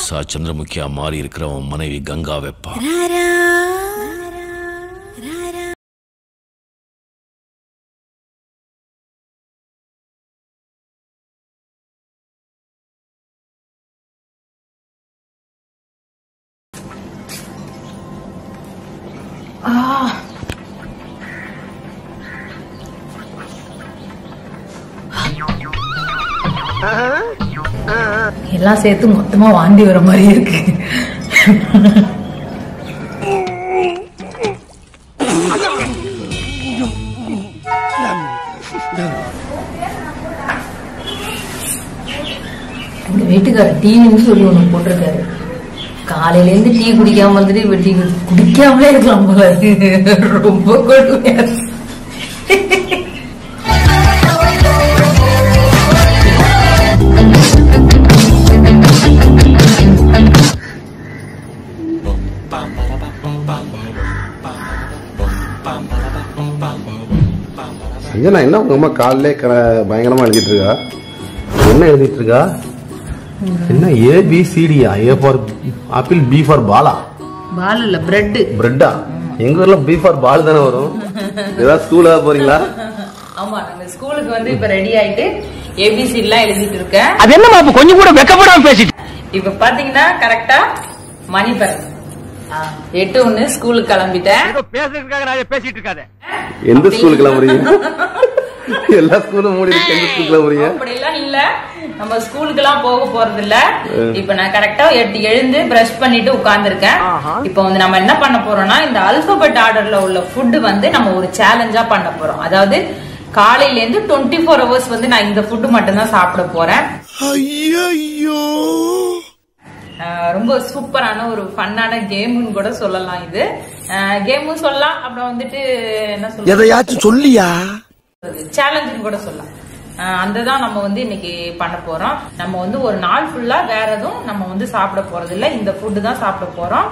லேசா சந்திரமுகியா மாறி இருக்கிறவன் மனைவி கங்கா வெப்பா. எல்லாம் சேர்த்து மொத்தமா வாந்தி வர மாதிரி இருக்கு. எங்க வீட்டுக்காரர் டீன்னு சொல்லி ஒண்ணு போட்டிருக்காரு. காலையில இருந்து டீ குடிக்காம வந்துட்டு இப்ப டீ குடிக்காமலே இருக்கலாம் போல. ரொம்ப கொடுமையா. என்ன உங்க அம்மா காலையிலே பயங்கரமா எழுதிட்டு இருக்கா? என்ன எழுதிட்டு இருக்கா? என்ன ABCDயா? A for apple, B for Bala. பால் இல்ல பிரெட். பிரெட்டா? எங்க ஊர்ல B ஃபார் பால் தானே வரும். ஏதாவது ஸ்கூலா போறீங்களா? ஆமா, நம்ம ஸ்கூலுக்கு வந்து இப்ப ரெடி ஆயிட்டு ABCD எல்லாம் எழுதிட்டு இருக்கேன். அது என்ன மாப்பு கொஞ்சம் கூட வெக்கப்படாம பேசிட்டு. இப்ப பாத்தீங்கன்னா கரெக்டா மணி பாருங்க 8:01 ஸ்கூலுக்கு கிளம்பிட்டேன். பேசுறதுக்காக நான் பேசிட்டு இருக்காத. எந்த ஸ்கூலுக்கு கிளம்புறீங்க? எல்லா ஸ்கூலும் மூடி இருக்கு. எந்த ஸ்கூலுக்கு கிளம்புறீங்க? அப்படி எல்லாம் இல்ல, நம்ம ஸ்கூலுக்கு எல்லாம் போக போறது இல்ல. இப்ப நான் கரெக்டா 8 எழுந்து பிரஷ் பண்ணிட்டு உட்கார்ந்துருக்கேன். இப்ப வந்து நம்ம என்ன பண்ண போறோம்னா, இந்த அல்பபெட் ஆர்டர்ல உள்ள ஃபுட் வந்து நம்ம ஒரு சேலஞ்சா பண்ண போறோம். அதாவது காலையில இருந்து 24 hours வந்து நான் இந்த ஃபுட் மட்டும் தான் சாப்பிட போறேன். ரொம்ப சூப்பரான ஒரு ஃபன்னான கேம்னு கூட சொல்லலாம். இது கேமும் சொல்லலாம், அப்புறம் வந்துட்டு என்ன சொல்றது, எதையாச்சும் சொல்லியா, சேலஞ்சுன்னு கூட சொல்லலாம். அந்த தான் நம்ம வந்து இன்னைக்கு பண்ண போறோம். நம்ம வந்து ஒரு நாள் ஃபுல்லா வேற எதுவும் நம்ம வந்து சாப்பிட போறது இல்ல, இந்த ஃபுட்டு தான் சாப்பிட போறோம்.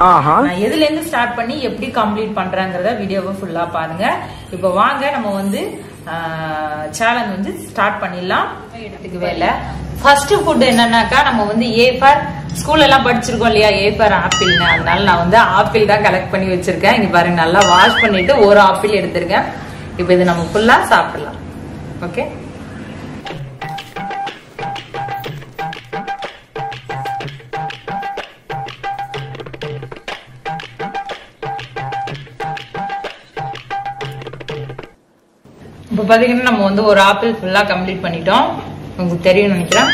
நான் எதுல இருந்து ஸ்டார்ட் பண்ணி எப்படி கம்ப்ளீட் பண்றேங்கிறத வீடியோவை ஃபுல்லா பாருங்க. இப்ப வாங்க நம்ம வந்து சேலஞ்ச் வந்து ஸ்டார்ட் பண்ணிடலாம். எடுத்துக்கு வேலை ஃபர்ஸ்ட் ஃபுட் என்னன்னாக்கா, நம்ம வந்து A ஃபார் ஸ்கூல்ல எல்லாம் படிச்சிருக்கோம் இல்லையா, A ஃபார் ஆப்பிள்னு. அதனால நான் வந்து ஆப்பிள் தான் கலெக்ட் பண்ணி வச்சிருக்கேன். இங்க பாருங்க, நல்லா வாஷ் பண்ணிட்டு ஒரு ஆப்பிள் எடுத்திருக்கேன். இப்ப இது நம்ம ஃபுல்லா சாப்பிடலாம். ஓகே, இப்ப பாத்தீங்கன்னா நம்ம வந்து ஒரு ஆப்பிள் ஃபுல்லா கம்ப்ளீட் பண்ணிட்டோம். உங்களுக்கு தெரியும் நினைக்கிறேன்.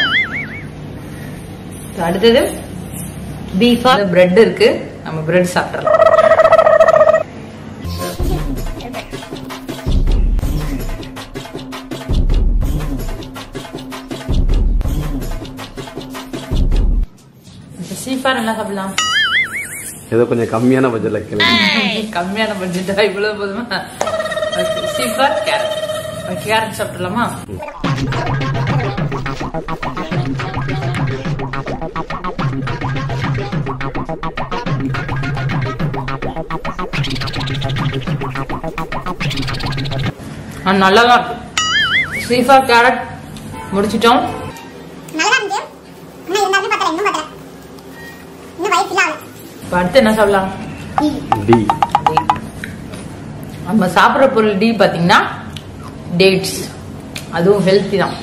அடுத்தது B ஃபார் பிரெட் இருக்கு, நம்ம பிரெட் சாப்பிடலாம். C ஃபார் என்ன சாப்பிடலாம்? ஏதோ கொஞ்சம் கம்மியான பட்ஜெட்ல கேளுங்க. கம்மியான பட்ஜெட்டா? இவ்வளவு போதுமா? C for carrot. கேரட் சாப்பிடலாமா? நல்லாதான் இருக்கு. C ஃபார் கேரட் முடிச்சிட்டோம். அடுத்து என்ன சாப்பிடலாம்? D. நம்ம சாப்பிட்ற பொருள் D பாத்தீங்கன்னா டேட்ஸ். அதுவும் ஹெல்த்தி தான்.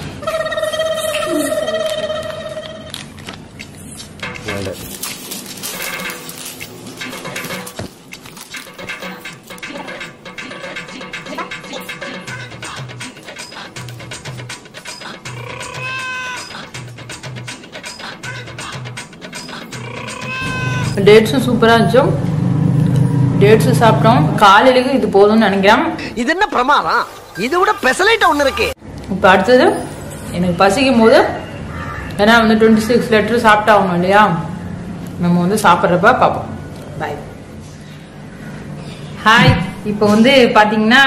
டேட்ஸும் சூப்பரா இருந்துச்சு. டேட்ஸ் சாப்பிட்டோம். காலையிலுக்கு இது போதும்னு நினைக்கிறேன். இது என்ன பிரமாதம்? இது விட பெசலைட் ஒண்ணு இருக்கு. இப்ப அடுத்தது எனக்கு பசிக்கும் போது, ஏன்னா வந்து 26 லிட்டர் சாப்பிட்டாகணும் இல்லையா, நம்ம வந்து சாப்பிட்றப்ப பார்ப்போம். பாய். ஹாய். இப்போ வந்து பாத்தீங்கன்னா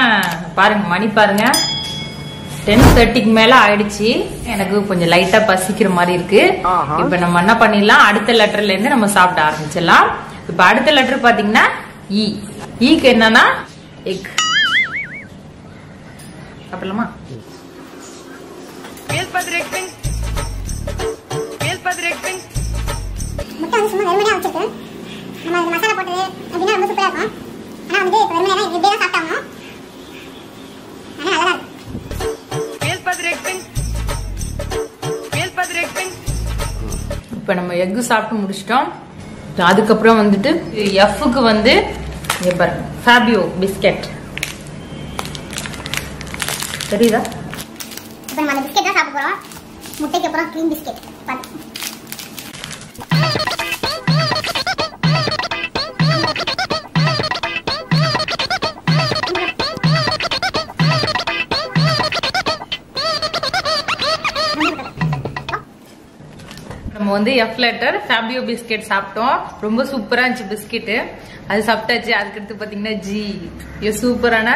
பாருங்க, மணி பாருங்க 10:30க்கு மேல ஆயிடுச்சு. எனக்கு கொஞ்சம் லைட்டா பசிக்கிற மாதிரி இருக்கு. இப்ப நம்ம என்ன பண்ணிடலாம், அடுத்த லெட்டர்ல இருந்து நம்ம சாப்பிட ஆரம்பிச்சிடலாம். இப்ப அடுத்த லெட்டர் பாத்தீங்கன்னா ஈக்கு என்னன்னா எக். சாப்பிடலாமா? முட்டை வச்சிருக்கேன். நம்ம இந்த மசாலா போட்டது அப்படின்னா ரொம்ப சூப்பரா இருக்கும். ஆனா வந்து இப்போ வெறுமனே இப்படி தான் சாப்பிட்டாங்க. ஆனா நல்லா இருக்கு. இப்போ நம்ம எக்கு சாப்பிட்டு முடிச்சிட்டோம். அதுக்கப்புறம் வந்துட்டு எஃப்க்கு வந்து ஃபேபியோ பிஸ்கெட் தெரியுதா? இப்போ நம்ம அந்த பிஸ்கெட் தான் சாப்பிட போறோம். முட்டைக்கு அப்புறம் க்ரீம் பிஸ்கெட். நம்ம வந்து எஃப் லெட்டர் ஃபேபியோ பிஸ்கெட் சாப்பிட்டோம். ரொம்ப சூப்பரா இருந்துச்சு பிஸ்கெட். அது சாப்பிட்டாச்சு. அதுக்கடுத்து பாத்தீங்கன்னா ஜி சூப்பரான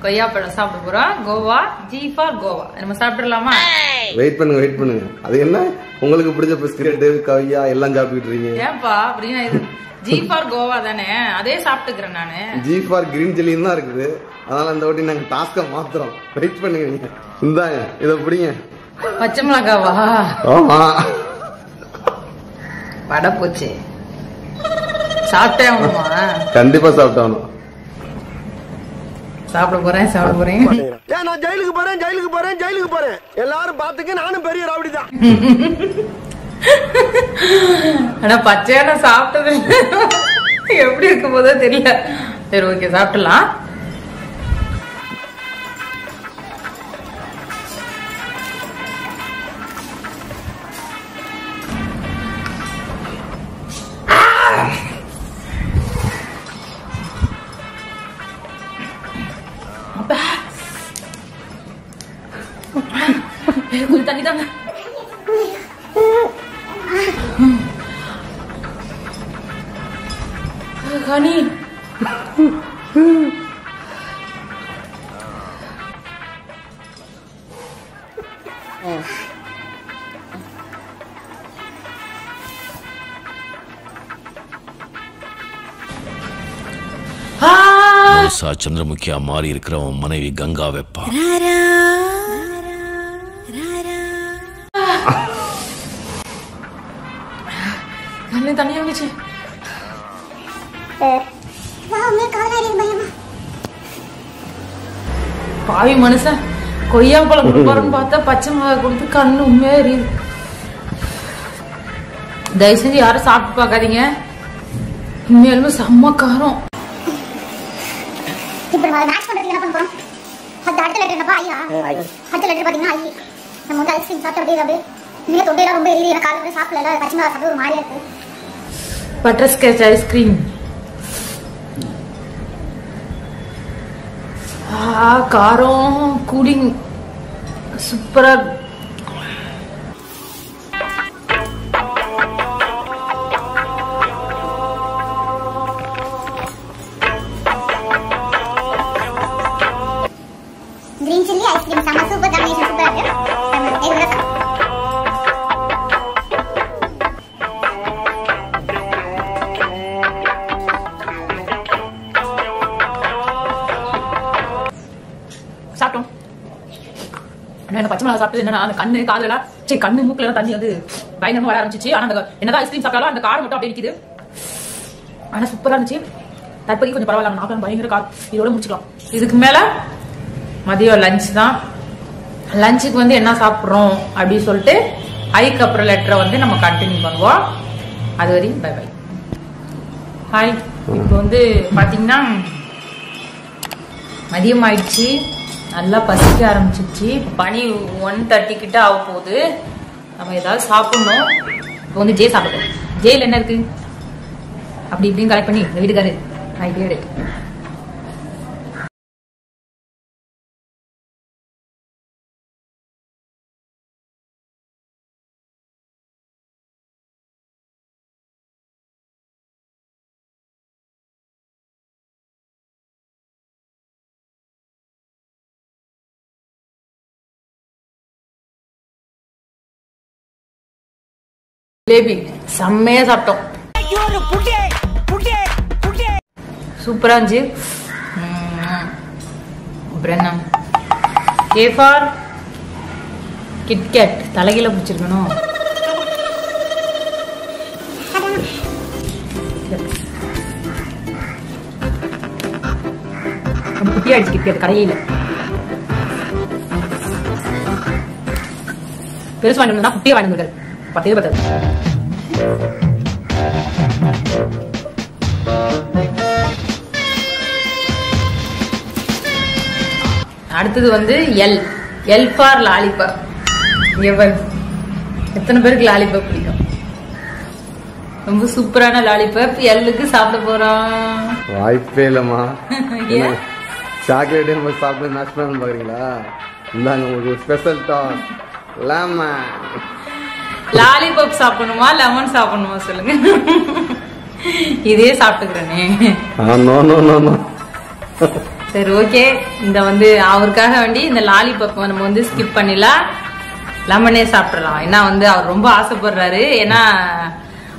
கொய்யாப்பழம் சாப்பிட போறோம். Goa, G for Goa. நம்ம சாப்பிடலாமா? வெயிட் பண்ணுங்க. அது என்ன உங்களுக்கு பிடிச்ச பிஸ்கெட் கொய்யா எல்லாம் சாப்பிட்டுட்டு இருக்கீங்க? ஏன்பா அப்படின்னா இது ஜி ஃபார் கோவா தானே, அதே சாப்பிட்டுக்கிறேன் நானு. ஜி ஃபார் கிரீன் சில்லின்னு தான் இருக்குது. அதனால அந்த வாட்டி நாங்க டாஸ்க மாத்துறோம். வெயிட் பண்ணுங்க. நீங்க இந்தாங்க இத பிடிங்க. பச்சை மிளகாவா? ஆமா. வடை போச்சு. சாப்பிட்டே ஆகணுமா? கண்டிப்பா சாப்பிட்டாகணும். சாப்பிட போறேன். நான் ஜெயிலுக்கு போறேன். எல்லாரும் பாத்துக்க, நானும் பெரிய ராவடி தான். ஆனா பச்சையான சாப்பிட்டது எப்படி இருக்கும் போதோ தெரியல. சரி ஓகே சாப்பிடலாம். கொஞ்சம் தண்ணி தாங்க. கனி சந்திரமுகியா மாறி இருக்கிற உன் மனைவி கங்கா வெப்பா. தண்ணி வந்துச்சு. பாவி மனுஷன் கொய்யாப்பழம் கொடுப்பாருன்னு பார்த்தா பச்சை மிளகாய் கொடுத்து கண்ணு உண்மையா எரியுது. தயவு செஞ்சு யாரும் சாப்பிட்டு பார்க்காதீங்க. உண்மையாலுமே செம்ம காரம். இப்போ நம்ம மேட்ச் பண்றதுக்கு என்ன பண்ண போறோம்? அடுத்த லெட்டர் என்னப்பா? ஐயா அடுத்த லெட்டர் பாத்தீங்கன்னா ஐ. நம்ம வந்து ஐஸ்கிரீம் சாப்பிட்டு அப்படியே நீங்க தொண்டையெல்லாம் ரொம்ப எரியுது. எனக்கு காலையில சாப்பிடல. பச்சை மிளகாய் சாப்பிட்டு ஒரு மாதிரியா இருக்கு. Butterscotch ice cream. காரம் கூலிங் சூப்பரா. கிரீன் சில்லி ஐஸ்கிரீம் செம்ம சூப்பர் காம்பினேஷன். சூப்பரா இருக்கு. சாப்பிட்டோம். அந்த பச்சை மிளகாய் சாப்பிட்டு என்னன்னா அந்த கண்ணு காதுல சரி கண்ணு மூக்குல எல்லாம் தண்ணி வந்து பயங்கரமா வர ஆரம்பிச்சிச்சு. ஆனா அந்த என்னதான் ஐஸ்கிரீம் சாப்பிட்டாலும் அந்த காரம் மட்டும் அப்படியே நிக்குது. ஆனா சூப்பரா இருந்துச்சு. தற்போதைக்கு கொஞ்சம் பரவாயில்ல. நாட்கள் பயங்கர காரம். இதோட முடிச்சுக்கலாம். இதுக்கு மேல மதியம் லஞ்ச் தான். லஞ்சுக்கு வந்து என்ன சாப்பிட்றோம் அப்படின்னு சொல்லிட்டு ஐக்கு அப்புறம் லெட்டரை வந்து நம்ம கண்டினியூ பண்ணுவோம். அது வரையும் பை பை. ஹாய். இப்போ வந்து பாத்தீங்கன்னா மதியம் ஆயிடுச்சு. நல்லா பசிக்க ஆரம்பிச்சிருச்சு. பனி 1:30 கிட்ட ஆக போகுது. நம்ம ஏதாவது சாப்பிடணும். இப்போ வந்து ஜே சாப்பிடுவோம். ஜேல என்ன இருக்கு அப்படி இப்படின்னு கலெக்ட் பண்ணி இந்த வீட்டுக்காரு ஐடியா. ஜிலேபி செம்மையா சாப்பிட்டோம். சூப்பரா இருந்துச்சு. அப்புறம் என்ன கேஃபார் கிட்கேட் தலைகீழ பிடிச்சிருக்கணும். குட்டியாயிடுச்சு கிட்ட கடையில பெருசு வாங்கி குட்டியை வாங்கி 10 ரூபாய். அடுத்தது வந்து எல் ஃபார் லாலிபாப். எத்தனை பேருக்கு லாலிபாப் பிடிக்கும்? ரொம்ப சூப்பரான லாலிபாப் எல்லுக்கு சாப்பிட போறோம். வாய்ப்பே இல்லம்மா. சாக்லேட் நம்ம சாப்பிட்டு மேட்ச் பண்ண பாக்குறீங்களா? இந்தாங்க உங்களுக்கு ஸ்பெஷல் டாஸ் லெமன். லாலிபாப் சாப்பிடணுமா லெமன் சாப்பிடணுமா சொல்லுங்க. இதே சாப்பிட்டுக்கிறேனே. No no no no. சரி ஓகே, இந்த வந்து அவருக்காக வேண்டி இந்த லாலிபாப் நம்ம வந்து ஸ்கிப் பண்ணிடலாம், லெமனே சாப்பிடலாம். ஏன்னா வந்து அவர் ரொம்ப ஆசைப்படுறாரு. ஏன்னா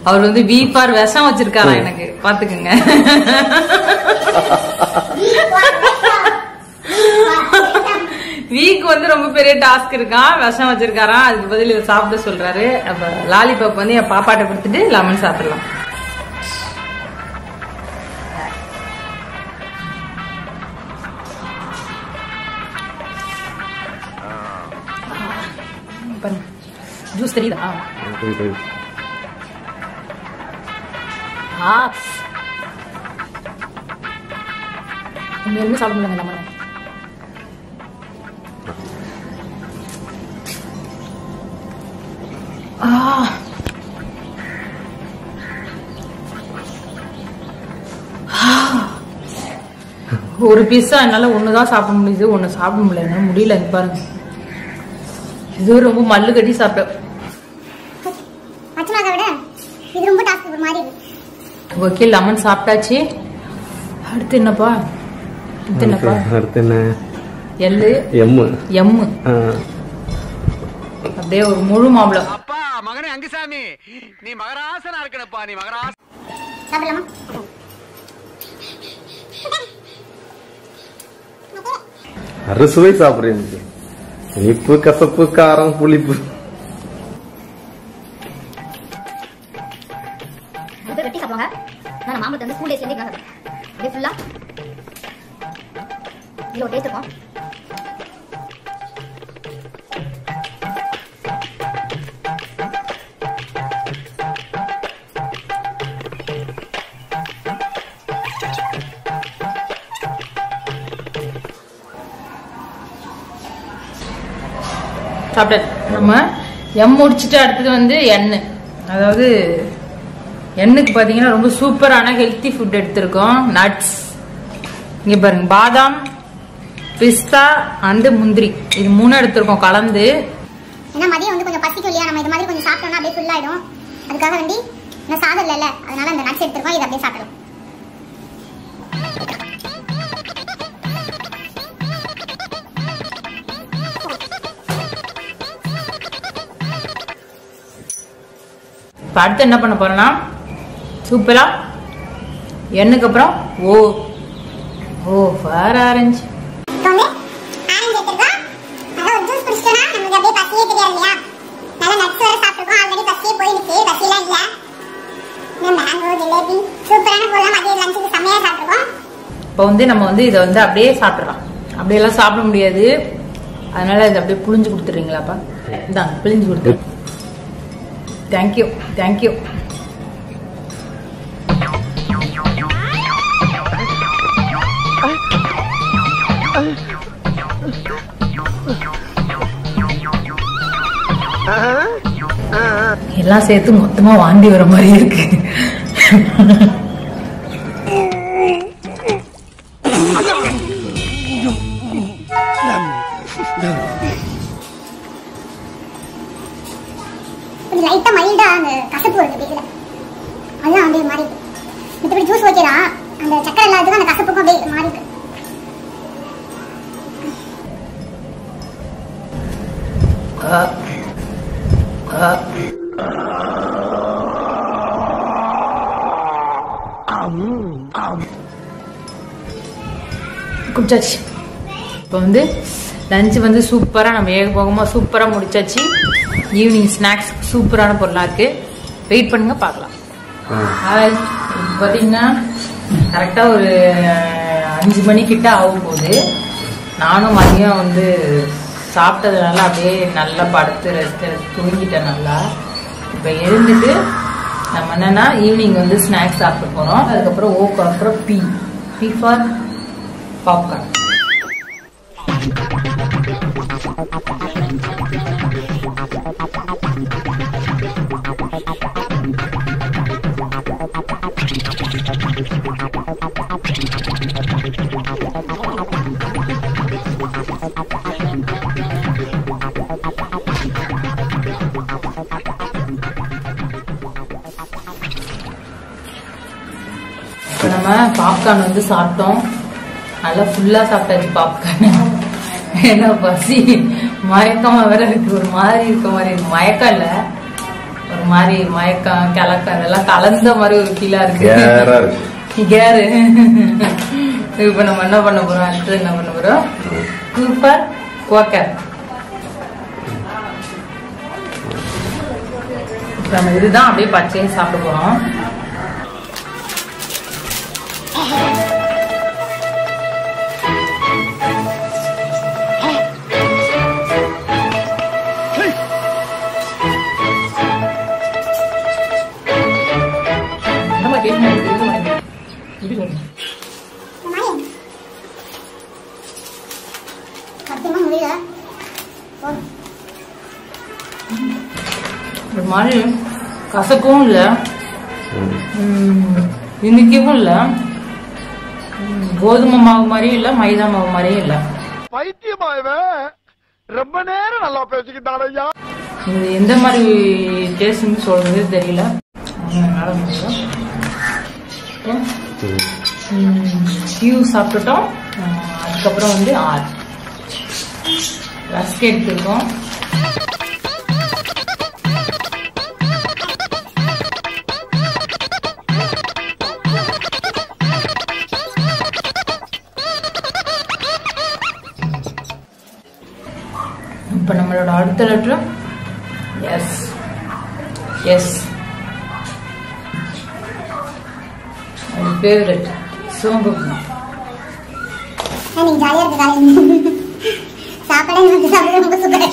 அவர் வந்து வீப்பார் விஷம் வச்சிருக்காரா எனக்கு, பாத்துக்குங்க. வீக் வந்து ரொம்ப பெரிய டாஸ்க் இருக்கான், விஷம் வச்சிருக்காராம். அதுக்கு பதில் இதை சாப்பிட சொல்றாரு. அப்ப லாலிபாப் வந்து என் பாப்பாட்ட கொடுத்துட்டு லெமன் சாப்பிடலாம். ஜூஸ் தெரியுதா? உண்மையுமே சாப்பிட முடியல நம்ம. ஒரு பீஸா என்னால ஒண்ணுதான் சாப்பிட முடியுது, ஒண்ணு சாப்பிட முடியல. முடியல பாருங்க, இது ரொம்ப மல்லு கட்டி சாப்பிட்டேன். ஓகே லெமன் சாப்பிட்டாச்சு. அடுத்து என்னப்பா? அடுத்து என்ன? எள்ளு எம்மு அப்படியே ஒரு முழு மாம்பழம். அப்பா மகனே அங்குசாமி, நீ மகராசனா இருக்கனப்பா, நீ மகராச. சாப்பிடலாமா? அறுசுவை சாப்பிடுறேன். இனிப்பு, கசப்பு, காரம், புளிப்பு. வெட்டி சாப்பிடுவாங்க. நான் மாம்பழத்தை வந்து ஸ்கூல் டேஸ்ல இருந்து அப்படியே ஃபுல்லா இவ்வளோ டேஸ்ட் இருக்கும். சாப்பிட்டு நம்ம முடிச்சுட்டு அடுத்தது வந்து எண்ணெய். அதாவது எண்ணுக்கு பாத்தீங்கன்னா ரொம்ப சூப்பரான ஹெல்த்தி ஃபுட் எடுத்திருக்கோம். நட்ஸ் இங்க பாருங்க, பாதாம், பிஸ்தா அண்ட் முந்திரி, இது 3 எடுத்திருக்கோம் கலந்து. ஏன்னா மதியம் வந்து கொஞ்சம் பசிக்கும் இல்லையா, நம்ம இது மாதிரி கொஞ்சம் சாப்பிட்டோம்னா அப்படியே ஃபுல் ஆயிடும். அதுக்காக வேண்டி நான் சாதம் இல்லைல்ல, அதனால அந்த நட்ஸ் எடுத்திருக்கோம். இது அப்படியே சாப்பிடும். அடுத்து என்ன பண்ண போறேன்னா சூப்பரா எண்ணுக்கு அப்புறம் ஃபார் ஆரஞ்சு. இப்போ வந்து நம்ம வந்து இதை வந்து அப்படியே சாப்பிடலாம். அப்படியெல்லாம் சாப்பிட முடியாது, அதனால இதை அப்படியே புளிஞ்சு கொடுத்துறீங்களாப்பா? இந்தாங்க புளிஞ்சு கொடுத்து. Thank you thank you. எல்லாம் சேர்த்து மொத்தமா வாந்தி வர மாதிரி இருக்கு. லைட்டா மைல்டா அந்த கசப்பு வருது பேசல, அதுதான் அப்படியே மாறி இருக்கு. மத்தபடி ஜூஸ் ஓகேதான், அந்த சக்கரை இல்லாததுக்கு அந்த கசப்புக்கும் அப்படியே மாறி இருக்கு. குடிச்சாச்சு. இப்போ வந்து லஞ்ச் வந்து சூப்பரா நம்ம ஏகபோகமா சூப்பரா முடிச்சாச்சு. ஈவினிங் ஸ்நாக்ஸ் சூப்பரான பொருளா இருக்கு. வெயிட் பண்ணுங்க பார்க்கலாம். பாத்தீங்கன்னா கரெக்டா ஒரு 5 மணி கிட்ட ஆக போகுது. நானும் மதியம் வந்து சாப்பிட்டதுனால அப்படியே நல்லா படுத்து ரெஸ்ட் தூங்கிட்டேன் நல்லா. இப்ப எழுந்துட்டு நம்ம என்னன்னா ஈவினிங் வந்து ஸ்நாக்ஸ் சாப்பிட போறோம். அதுக்கப்புறம் அப்புறம் பி ஃபார் பாப்கார்ன். நம்ம பாப்கார்ன் வந்து சாப்பிட்டோம். நல்லா ஃபுல்லா சாப்பிட்டாச்சு பாப்கார்ன். ஏன்னா பசி மயக்கமா வேற இருக்கு. ஒரு மாதிரி இருக்க மாதிரி இருக்கு. மயக்கம் இல்ல, ஒரு மாதிரி மயக்கம் கிழக்கம் இதெல்லாம் கலந்த மாதிரி ஒரு ஃபீலா இருக்கு. கேரு. இப்ப நம்ம என்ன பண்ண போறோம், அடுத்தது என்ன பண்ண போறோம், சூப்பர் குவாக்கர். நம்ம இதுதான் அப்படியே பச்சையை சாப்பிட போறோம். ஒரு மாதிரி கசக்கவும் இல்ல, இனிக்கவும் இல்ல, கோதுமை மாவு மாதிரியும் இல்ல, மைதா மாவு மாதிரியும் இல்ல. பைத்தியமாயவே ரொம்ப நேரம் நல்லா பேசிக்கிட்டாலையா. இது எந்த மாதிரி டேஸ்ட்னு சொல்றது தெரியல. சாப்பிட்டுட்டோம். அதுக்கப்புறம் வந்து ரஸ்க் எடுத்துருக்கோம். இப்ப நம்மளோட அடுத்த லெட்டர் எஸ். ஃபேவரட் சோம்பு. நீங்க ஜாலியா இருக்கு. சாப்பாடு வந்து சாப்பிட ரொம்ப சூப்பரா.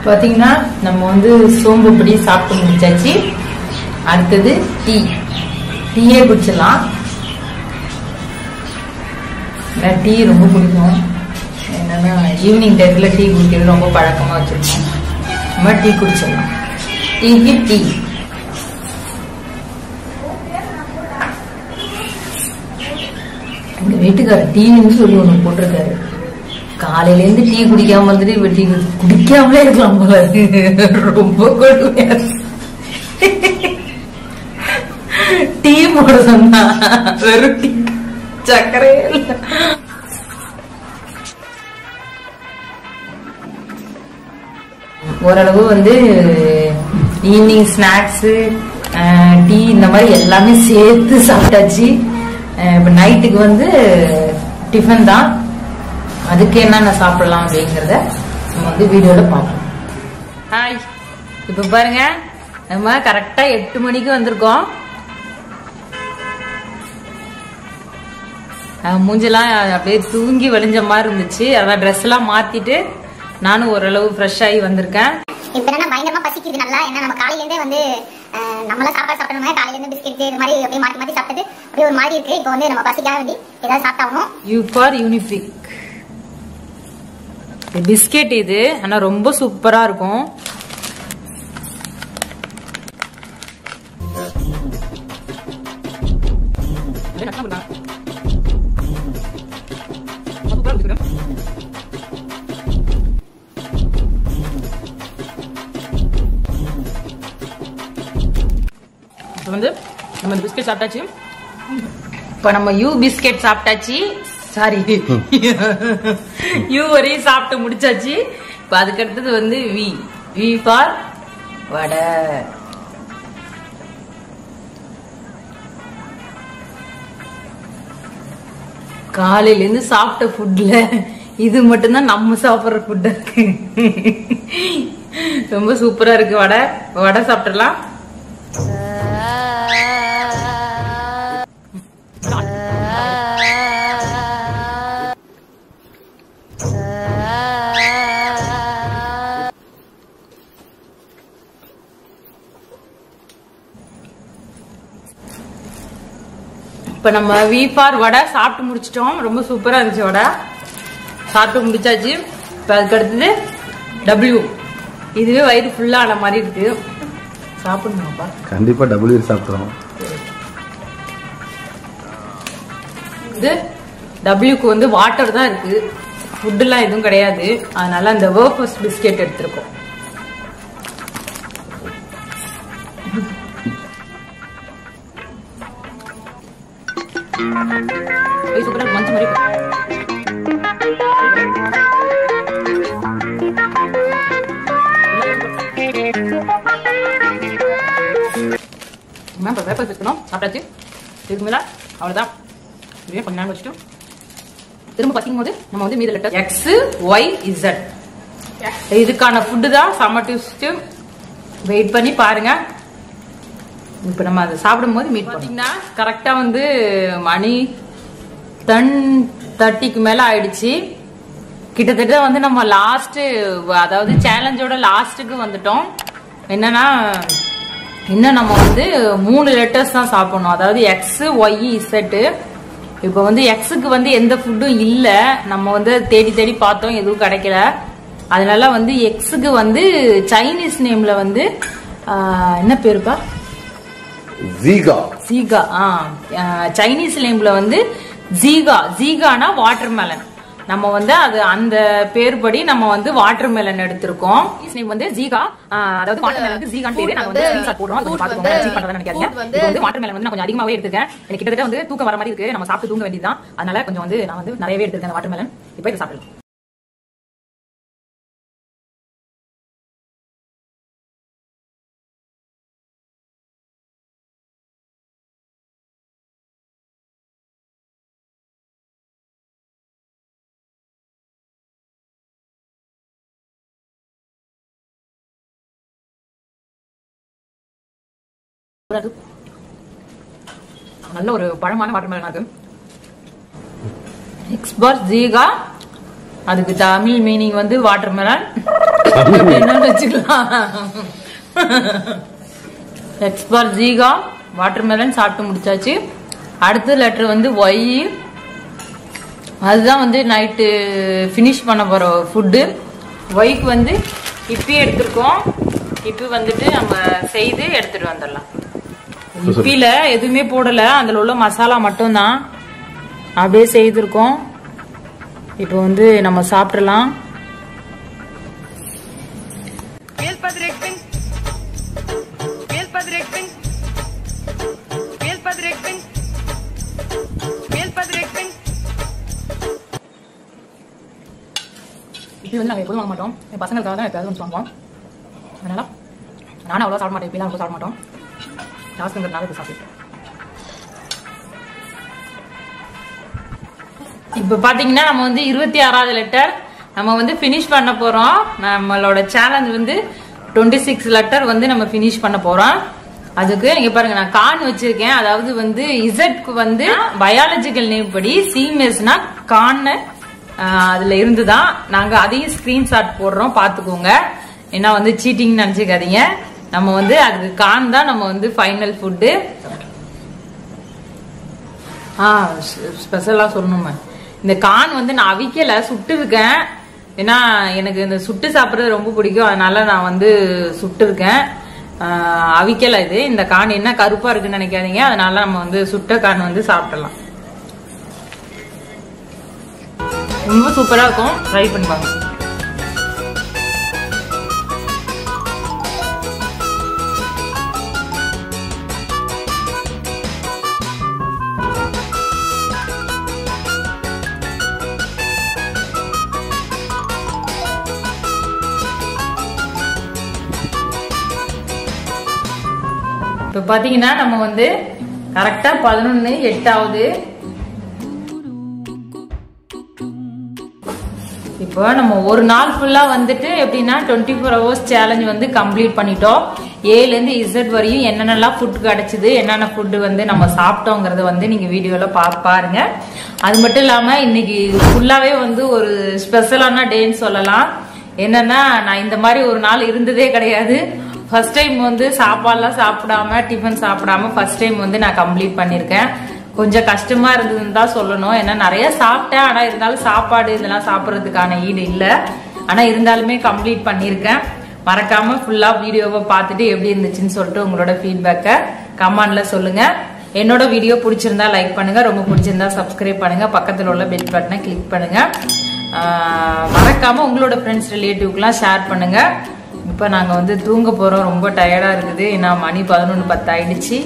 பாத்தீங்கன்னா நம்ம வந்து சோம்பு பொடி சாப்பிட்டு முடிச்சாச்சு. அடுத்தது டீயே குடிச்சிடலாம். டீ ரொம்ப பிடிக்கும். என்னன்னா ஈவினிங் டைத்துல டீ குடிக்கிறது ரொம்ப பழக்கமா வச்சிருக்கோம். நம்ம டீ குடிச்சிடலாம். டீ எங்க வீட்டுக்காரர் டீன்னு சொல்லி ஒண்ணு போட்டிருக்காரு. காலையில இருந்து டீ குடிக்காம வந்துட்டு இப்ப டீ குடிக்காமலே இருக்கலாம் போல. ரொம்ப கொடுமையா டீ போட சொன்னா வெறும் டீ, சக்கரையே இல்ல. ஓரளவு வந்து ஈவினிங் ஸ்நாக்ஸ், டீ இந்த மாதிரி எல்லாமே சேர்த்து சாப்பிட்டாச்சு. இப்ப நைட்டுக்கு வந்து டிஃபன் தான். அதுக்கு என்னென்ன சாப்பிடலாம் அப்படிங்கறத நம்ம வந்து வீடியோல பார்ப்போம். ஹாய், இப்ப பாருங்க நம்ம கரெக்டா 8 மணிக்கு வந்திருக்கோம். மூஞ்செல்லாம் அப்படியே தூங்கி வலிஞ்ச மாதிரி இருந்துச்சு. அதான் ட்ரெஸ் எல்லாம் மாத்திட்டு நானும் ஓரளவு ஃப்ரெஷ் ஆகி வந்திருக்கேன். இப்ப என்ன பயங்கரமா பசிக்குது நல்லா. ஏன்னா நம்ம காலையில இருந்தே வந்து நம்மள சாப்பாடு சாப்பிடணுமே. காலையில இருந்து பிஸ்கெட் இது மாதிரி அப்படியே மாத்தி மாத்தி சாப்பிட்டது அப்படியே ஒரு மாதிரி இருக்கு. இப்போ வந்து நம்ம பசிக்காக வேண்டி ஏதாவது சாப்பிட்டாகணும். யூ ஃபார் யூனிஃபிக் பிஸ்கெட் இது. ஆனா ரொம்ப சூப்பரா இருக்கும். வந்து நம்ம பிஸ்கெட் சாப்பிட்டாச்சு. இப்ப நம்ம யூ பிஸ்கெட் சாப்பிட்டாச்சு. சாரி, யூ வரையும் சாப்பிட்டு முடிச்சாச்சு. இப்ப அதுக்கு அடுத்தது வந்து வி ஃபார் வடை. காலையில இருந்து சாப்பிட்ட ஃபுட்ல இது மட்டும்தான் நம்ம சாப்பிடுற ஃபுட் இருக்கு. ரொம்ப சூப்பரா இருக்கு வடை. வடை சாப்பிடலாம். இப்ப நம்ம வீபார் வடை சாப்பிட்டு முடிச்சிட்டோம். ரொம்ப சூப்பரா இருந்துச்சு வடை. சாப்பிட்டு முடிச்சாச்சு. இப்ப அதுக்கு அடுத்தது டபிள்யூ. இதுவே வயிறு ஃபுல்லா ஆன மாதிரி இருக்கு. சாப்பிடணும்ப்பா. கண்டிப்பா டபிள்யூ சாப்பிடுறோம். இது டபிள்யூக்கு வந்து வாட்டர் தான் இருக்கு, ஃபுட் எல்லாம் எதுவும் கிடையாது. அதனால அந்த வேஃபர்ஸ் பிஸ்கெட் எடுத்திருக்கோம். சூப்பரா மஞ்சள் மாதிரி வேப்பர் வச்சுக்கணும். சாப்பிட்டாச்சு. இதுக்கு மேல அவ்வளவுதான். இதே கொஞ்ச நேரம் வச்சுட்டு திரும்ப பார்க்கும் போது நம்ம வந்து மீத லெட்டர் X Y Z இதுக்கான ஃபுட்டு தான். செம்ம டேஸ்ட். வெயிட் பண்ணி பாருங்க. இப்ப நம்ம அதை சாப்பிடும் போது மீட் பண்ணீங்கன்னா கரெக்டா வந்து மணி 10:30க்கு மேல ஆயிடுச்சு. கிட்டத்தட்ட வந்து நம்ம லாஸ்ட், அதாவது சேலஞ்சோட லாஸ்ட்டுக்கு வந்துட்டோம். என்னன்னா இன்னும் நம்ம வந்து 3 லெட்டர்ஸ் தான் சாப்பிடணும். அதாவது X Y Z. இப்ப வந்து Xக்கு வந்து எந்த ஃபுட்டும் இல்ல. நம்ம வந்து தேடி தேடி பார்த்தோம், எதுவும் கிடைக்கல. அதனால வந்து Xக்கு வந்து சைனீஸ் நேம்ல வந்து என்ன பேருப்பா? ஜீகா. ஜீகா. சைனீஸ் நேம்ல வந்து ஜீகா. ஜீகானா வாட்டர்மெலன். நம்ம வந்து அது அந்த பேர் படி நம்ம வந்து வாட்டர்மெலன் எடுத்திருக்கோம். நேம் வந்து ஜீகா. அதாவது வாட்டர்மெலனுக்கு ஜீகான்னு பேரு. நாங்க வந்து ஸ்கிரீன்ஷாட் போடுறோம். அது பாத்துக்கோங்க. சீ பண்றதா நினைக்காதீங்க. இது வந்து வாட்டர்மெலன் வந்து நான் கொஞ்சம் அதிகமாவே எடுத்துக்கேன். எனக்கு கிட்டத்தட்ட வந்து தூக்கம் வர மாதிரி இருக்கு. நம்ம சாப்பிட்டு தூங்க வேண்டியதுதான். அதனால கொஞ்சம் வந்து நான் வந்து நிறையவே எடுத்துருக்கேன் வாட்டர்மெலன். இப்போ இதை சாப்பிடலாம். நல்ல ஒரு பழமான வாட்டர்மெலன் இருக்கு. Expert Zika. அதுக்கு தமிழ் மீனிங் வந்து வாட்டர்மெலன் என்னன்னு வச்சுக்கலாம். எக்ஸ்பர்ட் ஜீகா வாட்டர்மெலன் சாப்பிட்டு முடிச்சாச்சு. அடுத்த லெட்டர் வந்து ஒய். அதுதான் வந்து நைட்டு ஃபினிஷ் பண்ண போற ஃபுட்டு. ஒய்க்கு வந்து இப்பயே எடுத்திருக்கோம். இப்ப வந்துட்டு நம்ம செய்து எடுத்துட்டு வந்துடலாம். இப்பில எதுவுமே போடல, அதுல உள்ள மசாலா மட்டும் தான் அப்படியே செய்திருக்கோம். இப்போ வந்து நம்ம சாப்பிடலாம். இப்படி வந்து நாங்க எப்போதும் வாங்க மாட்டோம். என் பசங்களுக்காக தான் எப்பயாவது வந்து வாங்குவோம். அதனால நானும் அவ்வளோ சாப்பிட மாட்டேன். இப்படிலாம் அவ்வளோ சாப்பிட மாட்டோம். லாஸ்ட்ங்கிறதுனால இப்போ சாப்பிட்டேன். இப்போ பாத்தீங்கன்னா நம்ம வந்து 26வது லெட்டர் நம்ம வந்து ஃபினிஷ் பண்ண போறோம். நம்மளோட சேலஞ்ச் வந்து 26 லெட்டர் வந்து நம்ம ஃபினிஷ் பண்ண போறோம். அதுக்கு இங்க பாருங்க, நான் கான் வச்சிருக்கேன். அதாவது வந்து இசட்க்கு வந்து பயாலஜிக்கல் நேம் படி சீமெஸ்னா கான் அதுல இருந்துதான். நாங்க அதையும் ஸ்கிரீன்ஷாட் போடுறோம், பாத்துக்கோங்க. ஏன்னா வந்து சீட்டிங் நினைச்சுக்காதீங்க. நம்ம வந்து அதுக்கு கான் தான் நம்ம வந்து ஃபைனல் ஃபுட்டு. ஸ்பெஷலா சொல்லணுமே, இந்த கான் வந்து நான் அவிக்கல, சுட்டு இருக்கேன். ஏன்னா எனக்கு இந்த சுட்டு சாப்பிட்றது ரொம்ப பிடிக்கும். அதனால நான் வந்து சுட்டு இருக்கேன், அவிக்கல. இது இந்த கான் என்ன கருப்பா இருக்குன்னு நினைக்காதீங்க. அதனால நம்ம வந்து சுட்ட கான் வந்து சாப்பிடலாம். ரொம்ப சூப்பரா இருக்கும். ட்ரை பண்ணி பாருங்க. இப்ப பாத்தீங்கன்னா நம்ம வந்து கரெக்டா 11:08 ஆகுது. இப்போ நம்ம ஒரு நாள் ஃபுல்லா வந்துட்டு எப்படின்னா 24 hours சேலஞ்ச் வந்து கம்ப்ளீட் பண்ணிட்டோம். ஏல இருந்து இசட் வரையும் என்னென்னலாம் ஃபுட் கிடைச்சது, என்னென்ன ஃபுட் வந்து நம்ம சாப்பிட்டோங்கிறத வந்து நீங்க வீடியோல பாருங்க. அது மட்டும் இல்லாம இன்னைக்கு ஃபுல்லாவே வந்து ஒரு ஸ்பெஷலான டேன்னு சொல்லலாம். என்னன்னா நான் இந்த மாதிரி ஒரு நாள் இருந்ததே கிடையாது. ஃபர்ஸ்ட் டைம் வந்து சாப்பாடுலாம் சாப்பிடாம டிஃபன் சாப்பிடாம ஃபர்ஸ்ட் டைம் வந்து நான் கம்ப்ளீட் பண்ணிருக்கேன். கொஞ்சம் கஷ்டமா இருந்ததுன்னு தான் சொல்லணும். ஏன்னா நிறைய சாப்பிட்டேன், ஆனா இருந்தாலும் சாப்பாடு இதெல்லாம் சாப்பிட்றதுக்கான ஈடு இல்லை. ஆனா இருந்தாலுமே கம்ப்ளீட் பண்ணிருக்கேன். மறக்காம ஃபுல்லா வீடியோவை பார்த்துட்டு எப்படி இருந்துச்சுன்னு சொல்லிட்டு உங்களோட ஃபீட்பேக்கை கமெண்ட்ல சொல்லுங்க. என்னோட வீடியோ பிடிச்சிருந்தா லைக் பண்ணுங்க, ரொம்ப பிடிச்சிருந்தா சப்ஸ்கிரைப் பண்ணுங்க, பக்கத்தில் உள்ள பெல் பட்டனை கிளிக் பண்ணுங்க. மறக்காம உங்களோட ஃப்ரெண்ட்ஸ் ரிலேட்டிவ்க்குலாம் ஷேர் பண்ணுங்க. இப்போ நாங்க வந்து தூங்க போறோம், ரொம்ப டயர்டா இருக்குது. ஏன்னா மணி 11:10 ஆயிடுச்சு.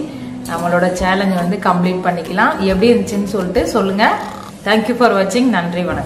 நம்மளோட சேலஞ்ச் வந்து கம்ப்ளீட் பண்ணிக்கலாம். எப்படி இருந்துச்சுன்னு சொல்லிட்டு சொல்லுங்க. தேங்க்யூ ஃபார் வாட்சிங். நன்றி, வணக்கம்.